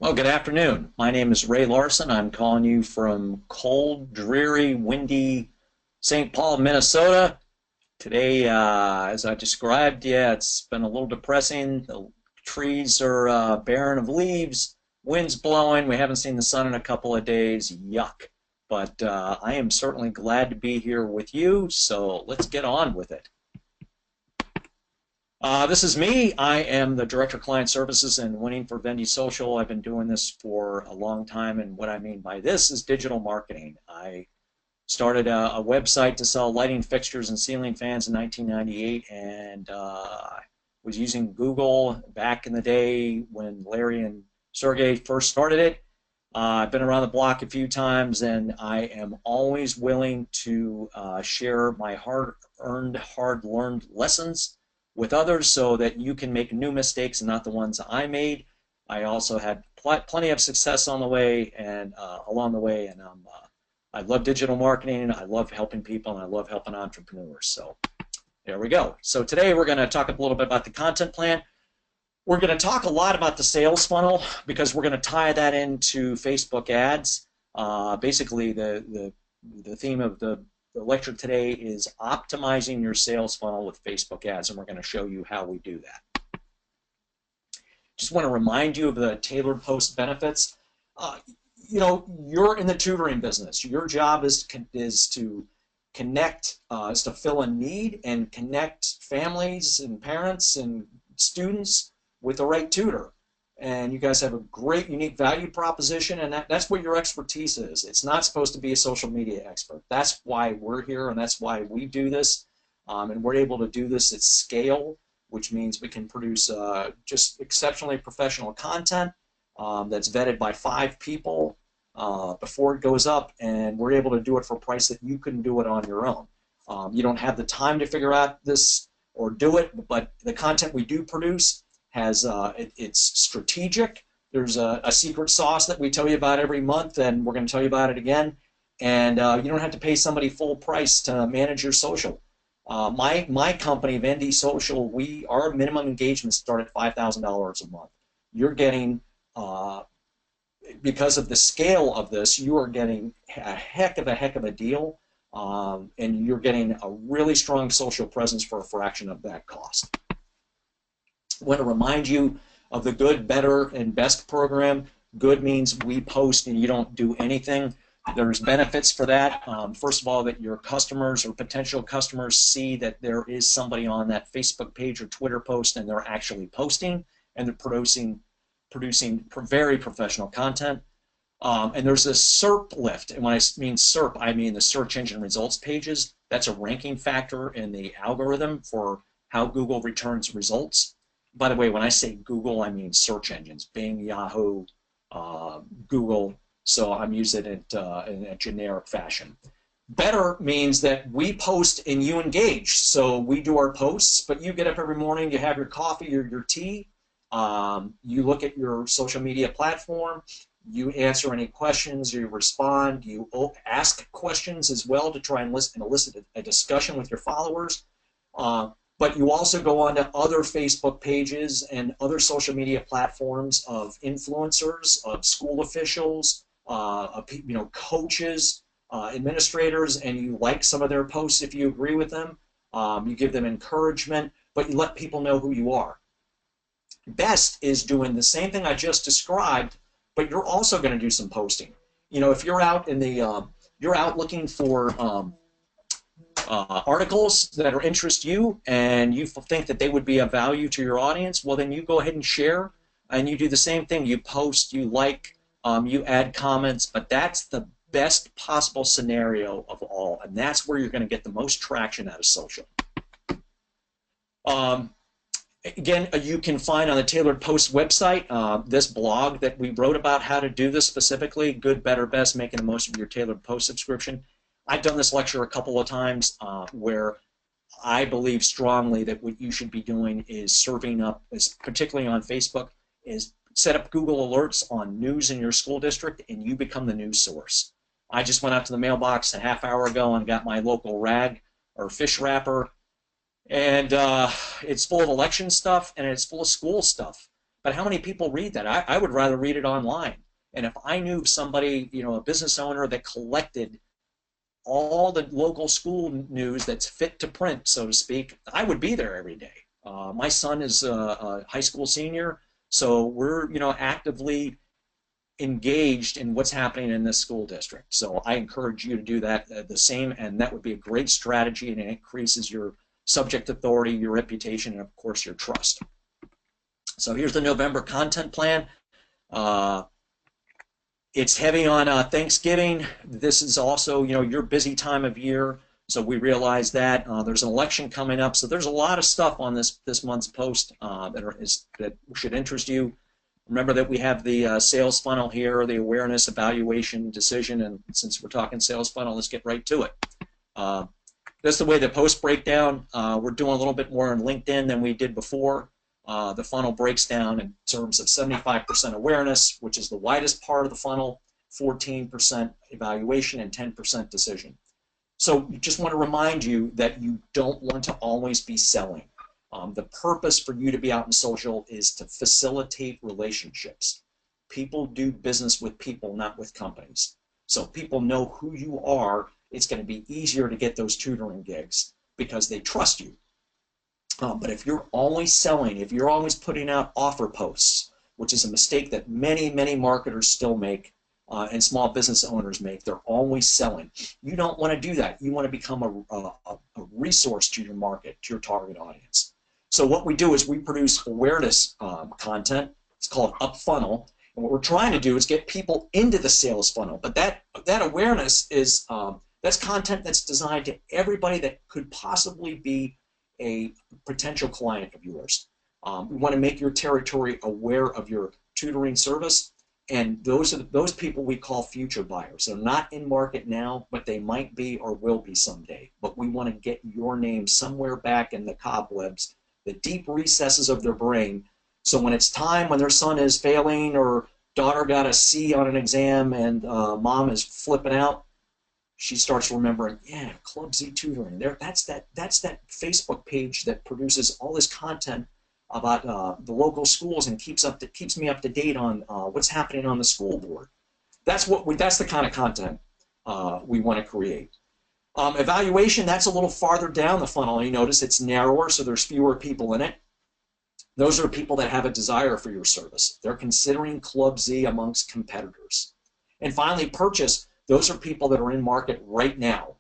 Well, good afternoon. My name is Ray Larson. I'm calling you from cold, dreary, windy St. Paul, Minnesota. Today, as I described, yeah, it's been a little depressing. The trees are barren of leaves, wind's blowing. We haven't seen the sun in a couple of days. Yuck. But I am certainly glad to be here with you, so let's get on with it. This is me. I am the Director of Client Services and winning for Vende Social. I've been doing this for a long time, and what I mean by this is digital marketing. I started a website to sell lighting fixtures and ceiling fans in 1998, and was using Google back in the day when Larry and Sergey first started it. I've been around the block a few times, and I am always willing to share my hard-earned, hard-learned lessons with others so that you can make new mistakes and not the ones I made. I also had plenty of success on the way and along the way, and I love digital marketing, I love helping people, and I love helping entrepreneurs. So there we go. So today we're going to talk a little bit about the content plan. We're going to talk a lot about the sales funnel because we're going to tie that into Facebook ads. Basically, the theme of the lecture today is optimizing your sales funnel with Facebook ads, and we're going to show you how we do that. Just want to remind you of the tailored post benefits. You're in the tutoring business. Your job is to connect, is to fill a need and connect families and parents and students with the right tutor. And you guys have a great unique value proposition, and that's what your expertise is. It's not supposed to be a social media expert. That's why we're here, and that's why we do this. And we're able to do this at scale, which means we can produce just exceptionally professional content that's vetted by 5 people before it goes up, and we're able to do it for a price that you couldn't do it on your own. You don't have the time to figure out this or do it, but the content we do produce has it's strategic. There's a secret sauce that we tell you about every month, and we're going to tell you about it again. And you don't have to pay somebody full price to manage your social. My company, Vende Social, our minimum engagements start at $5,000 a month. You're getting, because of the scale of this, you are getting a heck of a deal, and you're getting a really strong social presence for a fraction of that cost. I want to remind you of the good, better, and best program. Good means we post and you don't do anything. There's benefits for that. First of all, that your customers or potential customers see that there is somebody on that Facebook page or Twitter post and they're actually posting and they're producing very professional content. And there's a SERP lift. And when I mean SERP, I mean the search engine results pages. That's a ranking factor in the algorithm for how Google returns results. By the way, when I say Google, I mean search engines, Bing, Yahoo, Google, so I'm using it in a generic fashion. Better means that we post and you engage. So we do our posts, but you get up every morning, you have your coffee or your tea, you look at your social media platform, you answer any questions, you respond, you ask questions as well to try and elicit a discussion with your followers. But you also go on to other Facebook pages and other social media platforms of influencers, of school officials, of, coaches, administrators, and you like some of their posts if you agree with them. You give them encouragement, but you let people know who you are. Best is doing the same thing I just described, but you're also going to do some posting. If you're out in the, you're out looking for articles that interest you and you think that they would be of value to your audience, well then you go ahead and share and you do the same thing. You post, you like, you add comments, but that's the best possible scenario of all, and that's where you're going to get the most traction out of social. Again, you can find on the Tailored Post website this blog that we wrote about how to do this specifically, good, better, best, making the most of your Tailored Post subscription. I've done this lecture a couple of times where I believe strongly that what you should be doing is serving up, particularly on Facebook, is set up Google alerts on news in your school district and you become the news source. I just went out to the mailbox a half hour ago and got my local rag or fish wrapper, and it's full of election stuff and it's full of school stuff. But how many people read that? I would rather read it online. And if I knew somebody, a business owner that collected all the local school news that's fit to print, so to speak, I would be there every day. My son is a high school senior, so we're, actively engaged in what's happening in this school district. So I encourage you to do that the same, and that would be a great strategy, and it increases your subject authority, your reputation, and of course your trust. So here's the November content plan. It's heavy on Thanksgiving. This is also, your busy time of year. So we realize that there's an election coming up. So there's a lot of stuff on this month's post that should interest you. Remember that we have the sales funnel here, the awareness, evaluation, decision, and since we're talking sales funnel, let's get right to it. That's the way the post breakdown. We're doing a little bit more on LinkedIn than we did before. The funnel breaks down in terms of 75% awareness, which is the widest part of the funnel, 14% evaluation, and 10% decision. So you just want to remind you that you don't want to always be selling. The purpose for you to be out in social is to facilitate relationships. People do business with people, not with companies. So people know who you are. It's going to be easier to get those tutoring gigs because they trust you. But if you're always selling, if you're always putting out offer posts, which is a mistake that many, many marketers still make and small business owners make, they're always selling. You don't want to do that. You want to become a resource to your market, to your target audience. So what we do is we produce awareness content. It's called up funnel. And what we're trying to do is get people into the sales funnel. But that awareness is, that's content that's designed to everybody that could possibly be a potential client of yours. We want to make your territory aware of your tutoring service, and those people we call future buyers. They're not in market now, but they might be or will be someday. But we want to get your name somewhere back in the cobwebs, the deep recesses of their brain, so when it's time, when their son is failing or daughter got a C on an exam and mom is flipping out, she starts remembering, yeah, Club Z Tutoring. That's that Facebook page that produces all this content about the local schools and keeps me up to date on what's happening on the school board. That's the kind of content we want to create. Evaluation, that's a little farther down the funnel. You notice it's narrower, so there's fewer people in it. Those are people that have a desire for your service. They're considering Club Z amongst competitors. And finally, purchase. Those are people that are in market right now.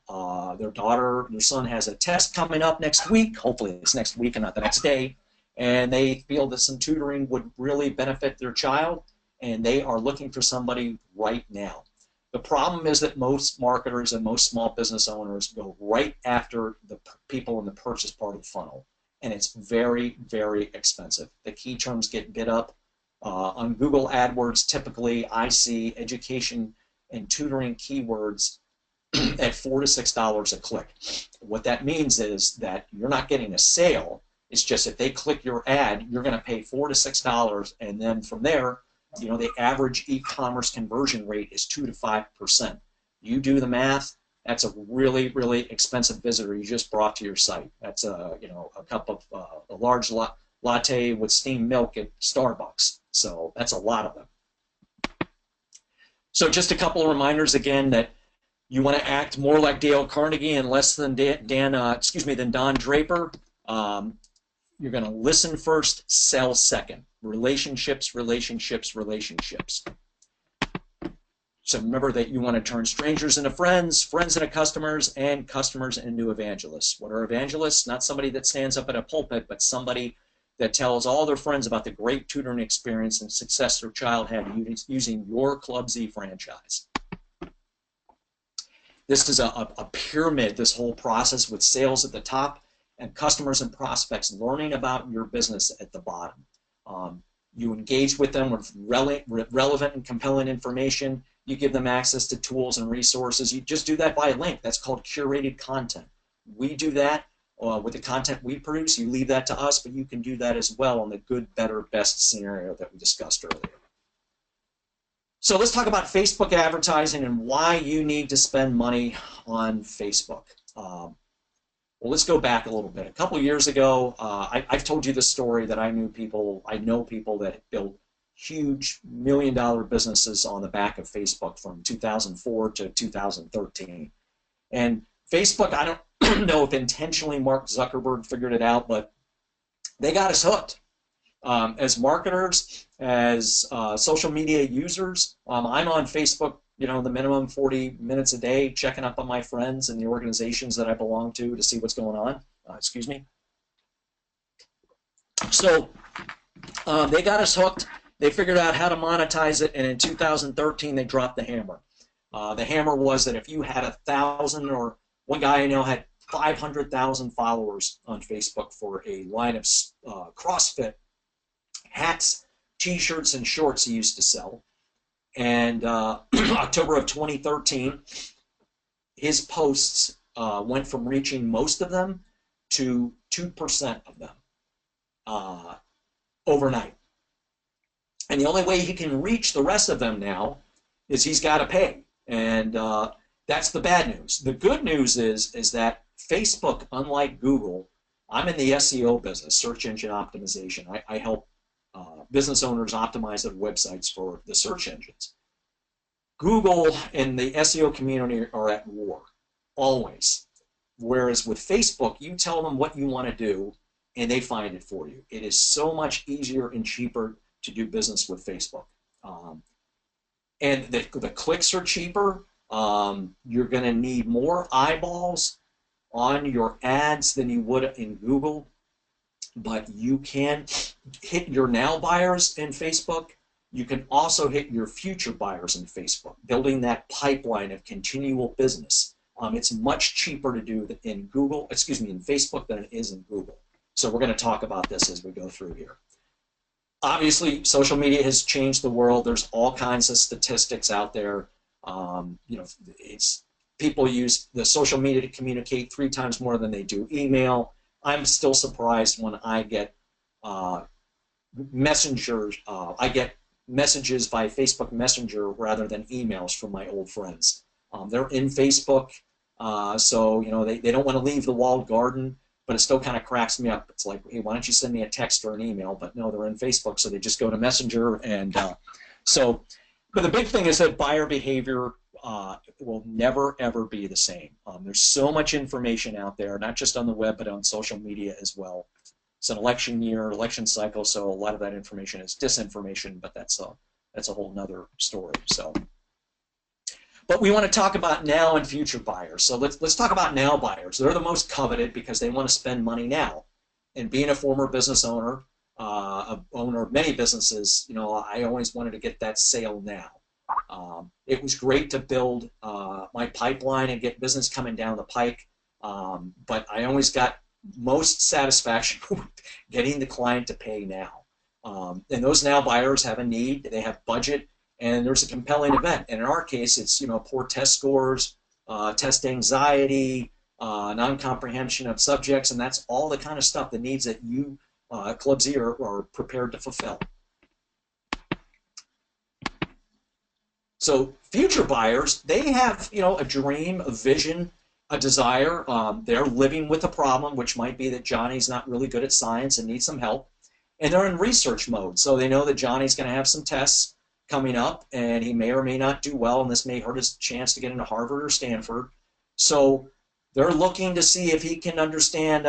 Their son has a test coming up next week. Hopefully it's next week and not the next day. And they feel that some tutoring would really benefit their child, and they are looking for somebody right now. The problem is that most marketers and most small business owners go right after the people in the purchase part of the funnel, and it's very, very expensive. The key terms get bid up. On Google AdWords, typically I see education and tutoring keywords at $4 to $6 a click. What that means is that you're not getting a sale. It's just if they click your ad, you're going to pay $4 to $6, and then from there, the average e-commerce conversion rate is 2 to 5%. You do the math. That's a really, really expensive visitor you just brought to your site. That's a cup of a large latte with steamed milk at Starbucks. So that's a lot of them. So just a couple of reminders again that you want to act more like Dale Carnegie and less than Don Draper. You're going to listen first, sell second. Relationships, relationships, relationships. So remember that you want to turn strangers into friends, friends into customers, and customers into evangelists. What are evangelists? Not somebody that stands up at a pulpit, but somebody that tells all their friends about the great tutoring experience and success their child had using your Club Z franchise. This is a pyramid, this whole process, with sales at the top and customers and prospects learning about your business at the bottom. You engage with them with relevant and compelling information. You give them access to tools and resources. You just do that by a link. That's called curated content. We do that with the content we produce. You leave that to us, but you can do that as well on the good, better, best scenario that we discussed earlier. So let's talk about Facebook advertising and why you need to spend money on Facebook. Well, let's go back a little bit. A couple of years ago, I've told you the story that I know people that built huge $1 million businesses on the back of Facebook from 2004 to 2013. And Facebook, I don't know if intentionally Mark Zuckerberg figured it out, but they got us hooked. As marketers, as social media users, I'm on Facebook, the minimum 40 minutes a day, checking up on my friends and the organizations that I belong to see what's going on. Excuse me. So they got us hooked. They figured out how to monetize it, and in 2013 they dropped the hammer. The hammer was that if you had 1,000, or one guy I know had 500,000 followers on Facebook for a line of CrossFit hats, t-shirts, and shorts he used to sell. And October of 2013, his posts went from reaching most of them to 2% of them overnight. And the only way he can reach the rest of them now is he's got to pay. And that's the bad news. The good news is that Facebook, unlike Google, I'm in the SEO business, search engine optimization. I help business owners optimize their websites for the search engines. Google and the SEO community are at war, always. Whereas with Facebook, you tell them what you want to do, and they find it for you. It is so much easier and cheaper to do business with Facebook. And the clicks are cheaper. You're going to need more eyeballs on your ads than you would in Google. But you can hit your now buyers in Facebook. You can also hit your future buyers in Facebook, building that pipeline of continual business. It's much cheaper to do in Facebook than it is in Google. So we're going to talk about this as we go through here. Obviously, social media has changed the world. There's all kinds of statistics out there. People use the social media to communicate 3 times more than they do email. I'm still surprised when I get messengers. I get messages by Facebook Messenger rather than emails from my old friends. They're in Facebook, so they don't want to leave the walled garden, but it still kind of cracks me up. It's like, hey, why don't you send me a text or an email? But no, they're in Facebook, so they just go to Messenger. And but the big thing is that buyer behavior will never, ever be the same. There's so much information out there, not just on the web, but on social media as well. It's an election year, election cycle, so a lot of that information is disinformation, but that's a whole nother story. So, but we want to talk about now and future buyers. So let's talk about now buyers. They're the most coveted because they want to spend money now. And being a former business owner, owner of many businesses, I always wanted to get that sale now. It was great to build my pipeline and get business coming down the pike, but I always got most satisfaction with getting the client to pay now. And those now buyers have a need, they have budget, and there's a compelling event. And in our case, it's poor test scores, test anxiety, non-comprehension of subjects, and that's all the kind of stuff, the needs that you, Club Z, are prepared to fulfill. So future buyers, they have a dream, a vision, a desire. They're living with a problem, which might be that Johnny's not really good at science and needs some help. And they're in research mode, so they know that Johnny's going to have some tests coming up, and he may or may not do well, and this may hurt his chance to get into Harvard or Stanford. So they're looking to see if he can understand,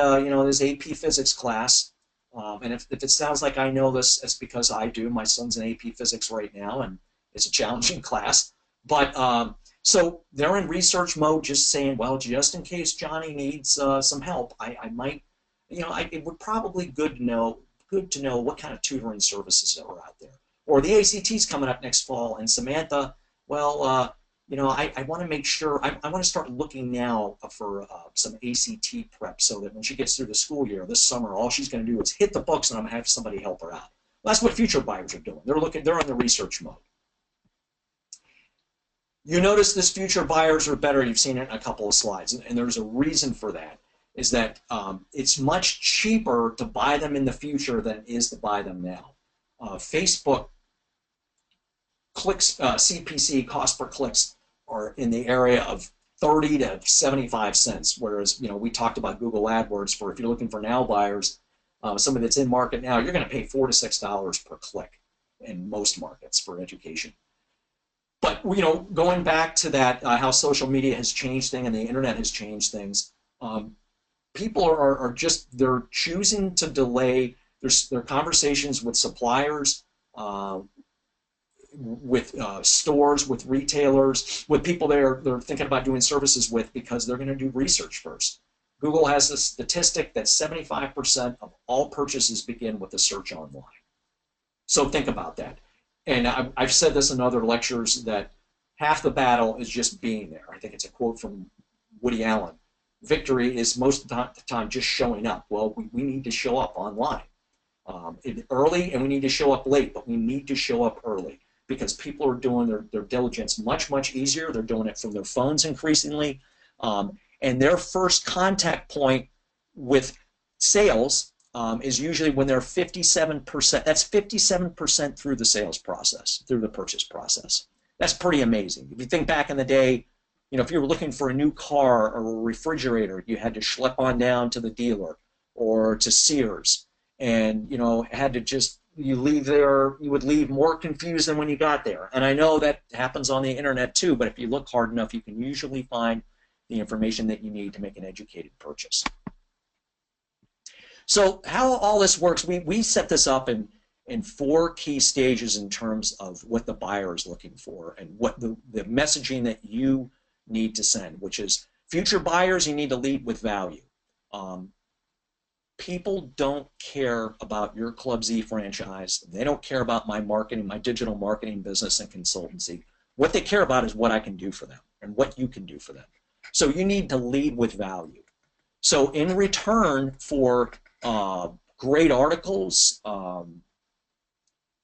his AP Physics class. And if it sounds like I know this, it's because I do. My son's in AP Physics right now, and it's a challenging class. But so they're in research mode, just saying, well, just in case Johnny needs some help, I might, it would probably good to know what kind of tutoring services are out there. Or the ACT's coming up next fall, and Samantha, well, I want to make sure, I want to start looking now for some ACT prep so that when she gets through the school year this summer, all she's going to do is hit the books and I'm going to have somebody help her out. Well, that's what future buyers are doing. They're in the research mode. You notice this future buyers are better. You've seen it in a couple of slides, and there's a reason for that. Is that it's much cheaper to buy them in the future than it is to buy them now. Facebook clicks, CPC, cost per clicks, are in the area of 30 to 75 cents. Whereas, we talked about Google AdWords for if you're looking for now buyers, somebody that's in market now, you're going to pay $4 to $6 per click in most markets for education. But, going back to that, how social media has changed things and the internet has changed things, people are just, they're choosing to delay their conversations with suppliers, with stores, with retailers, with people they're thinking about doing services with, because they're going to do research first. Google has a statistic that 75% of all purchases begin with a search online. So think about that. And I've said this in other lectures that half the battle is just being there. I think it's a quote from Woody Allen. Victory is most of the time just showing up. Well, we need to show up online early, and we need to show up late, but we need to show up early because people are doing their diligence much easier. They're doing it from their phones increasingly. And their first contact point with sales is usually when they're 57%. That's 57% through the sales process, through the purchase process. That's pretty amazing. If you think back in the day, if you were looking for a new car or a refrigerator, you had to schlep on down to the dealer or to Sears, and had to just you would leave more confused than when you got there. And I know that happens on the internet too, but if you look hard enough, you can usually find the information that you need to make an educated purchase. So how all this works, we set this up in 4 key stages in terms of what the buyer is looking for and what the messaging that you need to send, which is future buyers, you need to lead with value. People don't care about your Club Z franchise. They don't care about my marketing, my digital marketing business and consultancy. What they care about is what I can do for them and what you can do for them. So you need to lead with value. So in return for great articles,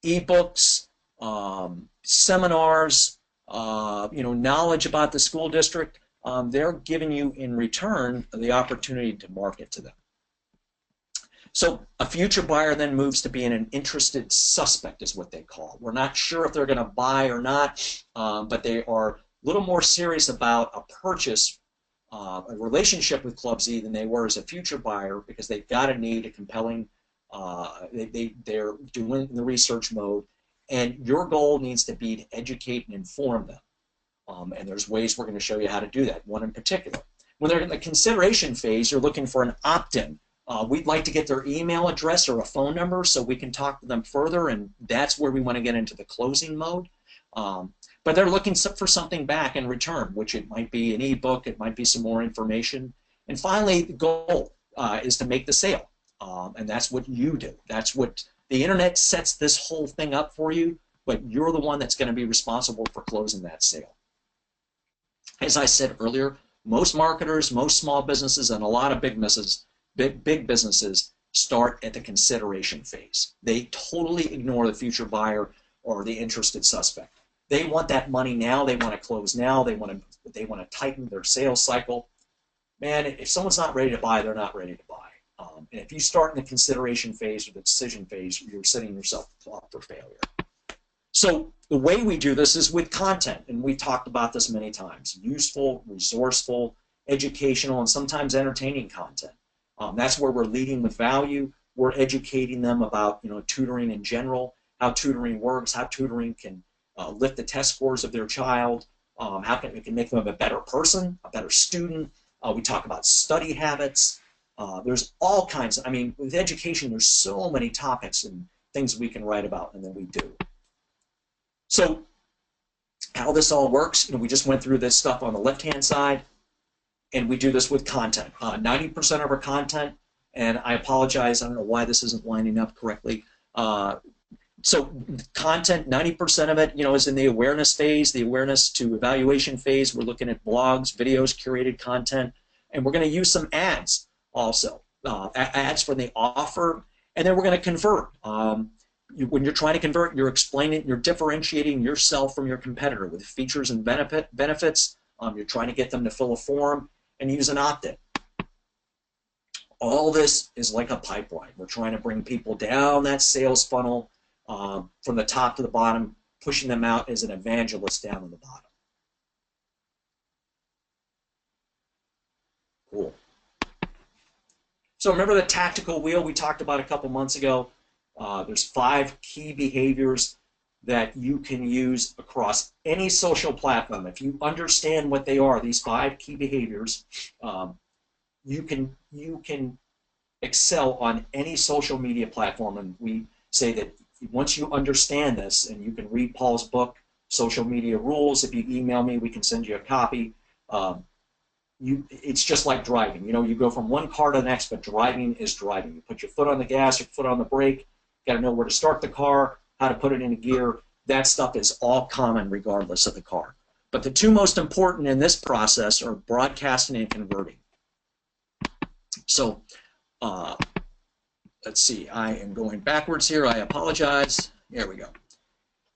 ebooks, seminars, knowledge about the school district, they're giving you in return the opportunity to market to them. So a future buyer then moves to being an interested suspect is what they call it. We're not sure if they're going to buy or not, but they are a little more serious about a purchase, a relationship with Club Z than they were as a future buyer, because they've got a need, a compelling, they're doing the research mode, and your goal needs to be to educate and inform them. And there's ways we're going to show you how to do that, one in particular. When they're in the consideration phase, you're looking for an opt-in. We'd like to get their email address or a phone number so we can talk to them further, and that's where we want to get into the closing mode. But they're looking for something back in return, which it might be an ebook, it might be some more information. And finally, the goal is to make the sale, and that's what you do. That's what the internet sets this whole thing up for you, but you're the one that's going to be responsible for closing that sale. As I said earlier, most marketers, most small businesses, and a lot of big businesses start at the consideration phase. They totally ignore the future buyer or the interested suspect. They want that money now. They want to close now. They want to tighten their sales cycle. Man, if someone's not ready to buy, they're not ready to buy. And if you start in the consideration phase or the decision phase, you're setting yourself up for failure. So the way we do this is with content, and we talked about this many times. Useful, resourceful, educational, and sometimes entertaining content. That's where we're leading with value. We're educating them about tutoring in general, how tutoring works, how tutoring can lift the test scores of their child, how it can make them a better person, a better student. We talk about study habits. There's all kinds. With education, there's so many topics and things we can write about, and then we do. So how this all works, we just went through this stuff on the left-hand side. And we do this with content. 90% of our content, and I apologize, I don't know why this isn't lining up correctly. So content, 90% of it, is in the awareness phase, the awareness to evaluation phase. We're looking at blogs, videos, curated content, and we're going to use some ads also, ads for the offer, and then we're going to convert. When you're trying to convert, you're explaining, you're differentiating yourself from your competitor with features and benefits. You're trying to get them to fill a form and use an opt-in. All this is like a pipeline. We're trying to bring people down that sales funnel from the top to the bottom, pushing them out as an evangelist down to the bottom. Cool. So remember the tactical wheel we talked about a couple months ago? There's 5 key behaviors that you can use across any social platform. If you understand what they are, these 5 key behaviors, you can excel on any social media platform. And we say that once you understand this, and you can read Paul's book, Social Media Rules. If you email me, we can send you a copy. It's just like driving. You know, you go from one car to the next, but driving is driving. You put your foot on the gas, your foot on the brake. Got to know where to start the car, how to put it into gear. That stuff is all common regardless of the car. But the 2 most important in this process are broadcasting and converting. So let's see, I am going backwards here. I apologize. There we go.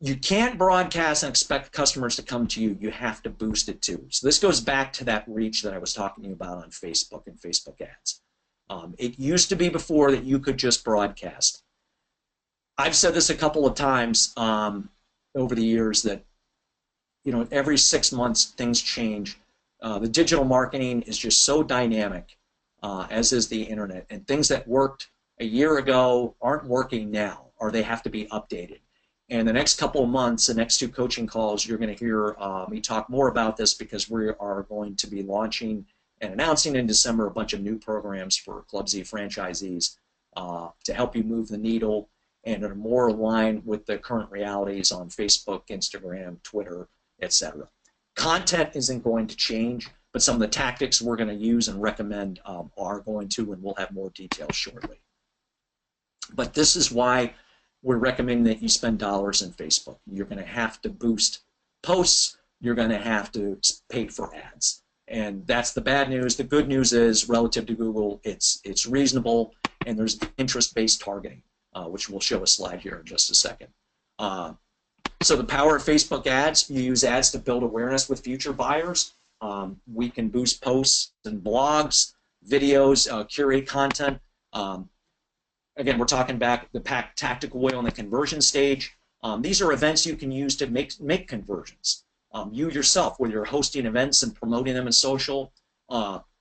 You can't broadcast and expect customers to come to you. You have to boost it too. So this goes back to that reach that I was talking to you about on Facebook and Facebook ads. It used to be before that you could just broadcast. I've said this a couple of times over the years that, you know, every 6 months things change. The digital marketing is just so dynamic, as is the internet, and things that worked a year ago aren't working now, or they have to be updated. And the next couple of months, the next 2 coaching calls, you're going to hear me talk more about this, because we are going to be launching and announcing in December a bunch of new programs for Club Z franchisees to help you move the needle and are more aligned with the current realities on Facebook, Instagram, Twitter, etc. Content isn't going to change, but some of the tactics we're going to use and recommend are going to, and we'll have more details shortly. But this is why we're recommending that you spend dollars in Facebook. You're going to have to boost posts. You're going to have to pay for ads. And that's the bad news. The good news is, relative to Google, it's reasonable, and there's interest-based targeting, which we'll show a slide here in just a second. So the power of Facebook ads, you use ads to build awareness with future buyers. We can boost posts and blogs, videos, curate content. Again, we're talking back the tactical wheel in the conversion stage. These are events you can use to make conversions. You yourself, whether you're hosting events and promoting them in social,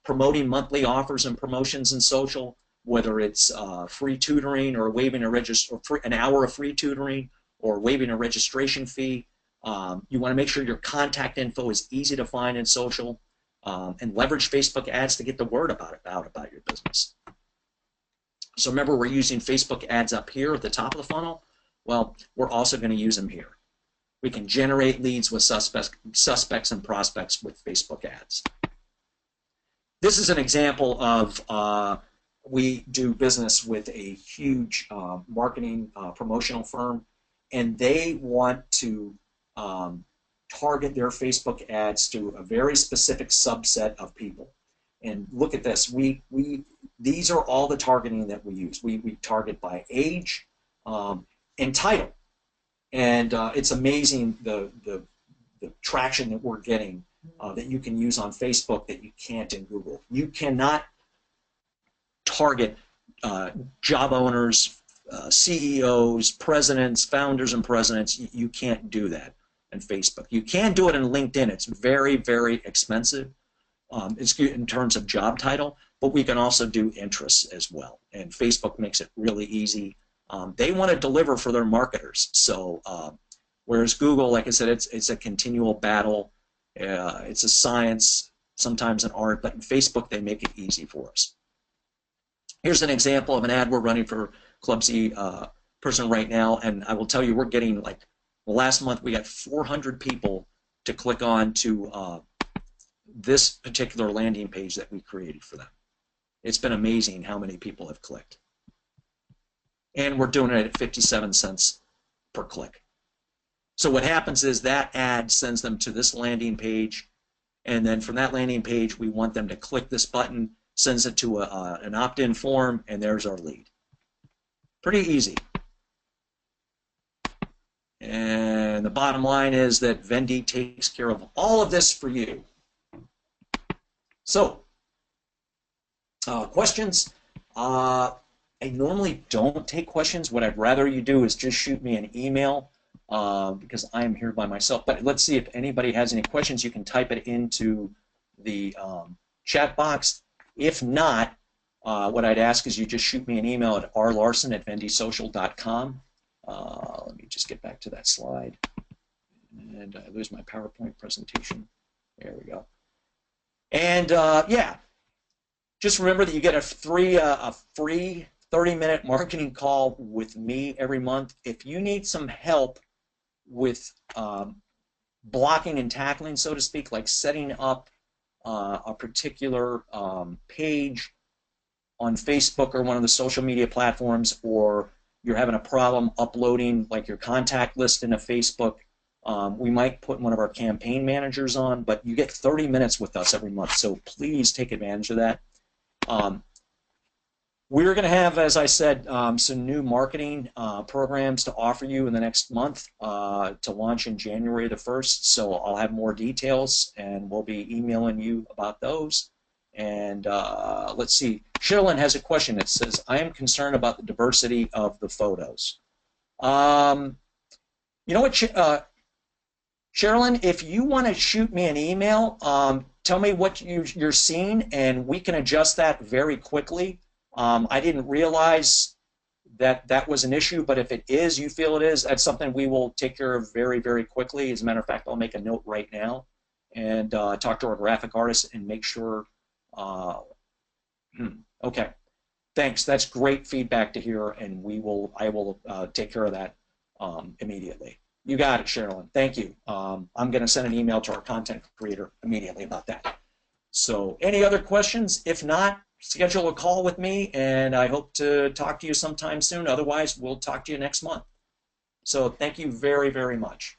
promoting monthly offers and promotions in social, whether it's free tutoring or waiving an hour of free tutoring or waiving a registration fee. You want to make sure your contact info is easy to find in social, and leverage Facebook ads to get the word about your business. So remember, we're using Facebook ads up here at the top of the funnel. Well, we're also going to use them here. We can generate leads with suspects and prospects with Facebook ads. This is an example of we do business with a huge marketing promotional firm, and they want to target their Facebook ads to a very specific subset of people. And look at this. These are all the targeting that we use. We target by age and title. And it's amazing the traction that we're getting that you can use on Facebook that you can't in Google. You cannot target job owners, CEOs, presidents, founders and presidents. You can't do that in Facebook. You can do it in LinkedIn. It's very, very expensive. It's good in terms of job title, but we can also do interests as well. And Facebook makes it really easy. They want to deliver for their marketers. So whereas Google, like I said, it's a continual battle. It's a science, sometimes an art, but in Facebook, they make it easy for us. Here's an example of an ad we're running for Club Z person right now, and I will tell you, we're getting, like, last month we got 400 people to click on to this particular landing page that we created for them. It's been amazing how many people have clicked. And we're doing it at 57 cents per click. So what happens is that ad sends them to this landing page, and then from that landing page, we want them to click this button, sends it to an opt-in form, and there's our lead. Pretty easy. And the bottom line is that Vende takes care of all of this for you. So, questions? I normally don't take questions. What I'd rather you do is just shoot me an email because I am here by myself. But let's see if anybody has any questions. You can type it into the chat box. If not, what I'd ask is you just shoot me an email at rlarson@vendesocial.com. Let me just get back to that slide. And I lose my PowerPoint presentation. There we go. And yeah, just remember that you get a free 30-minute marketing call with me every month. If you need some help with blocking and tackling, so to speak, like setting up a particular page on Facebook or one of the social media platforms, or you're having a problem uploading like your contact list into Facebook, we might put one of our campaign managers on, but you get 30 minutes with us every month, so please take advantage of that. We're going to have, as I said, some new marketing programs to offer you in the next month to launch in January the 1st, so I'll have more details, and we'll be emailing you about those. And let's see, Sherilyn has a question that says, I am concerned about the diversity of the photos. You know what, Sherilyn, if you want to shoot me an email, tell me what you're seeing, and we can adjust that very quickly. I didn't realize that that was an issue, but if it is, you feel it is, that's something we will take care of very, very quickly. As a matter of fact, I'll make a note right now and talk to our graphic artist and make sure. Okay, thanks. That's great feedback to hear, and I will take care of that immediately. You got it, Sherilyn. Thank you. I'm going to send an email to our content creator immediately about that. So, any other questions? If not, schedule a call with me, and I hope to talk to you sometime soon. Otherwise, we'll talk to you next month. So, thank you very, very much.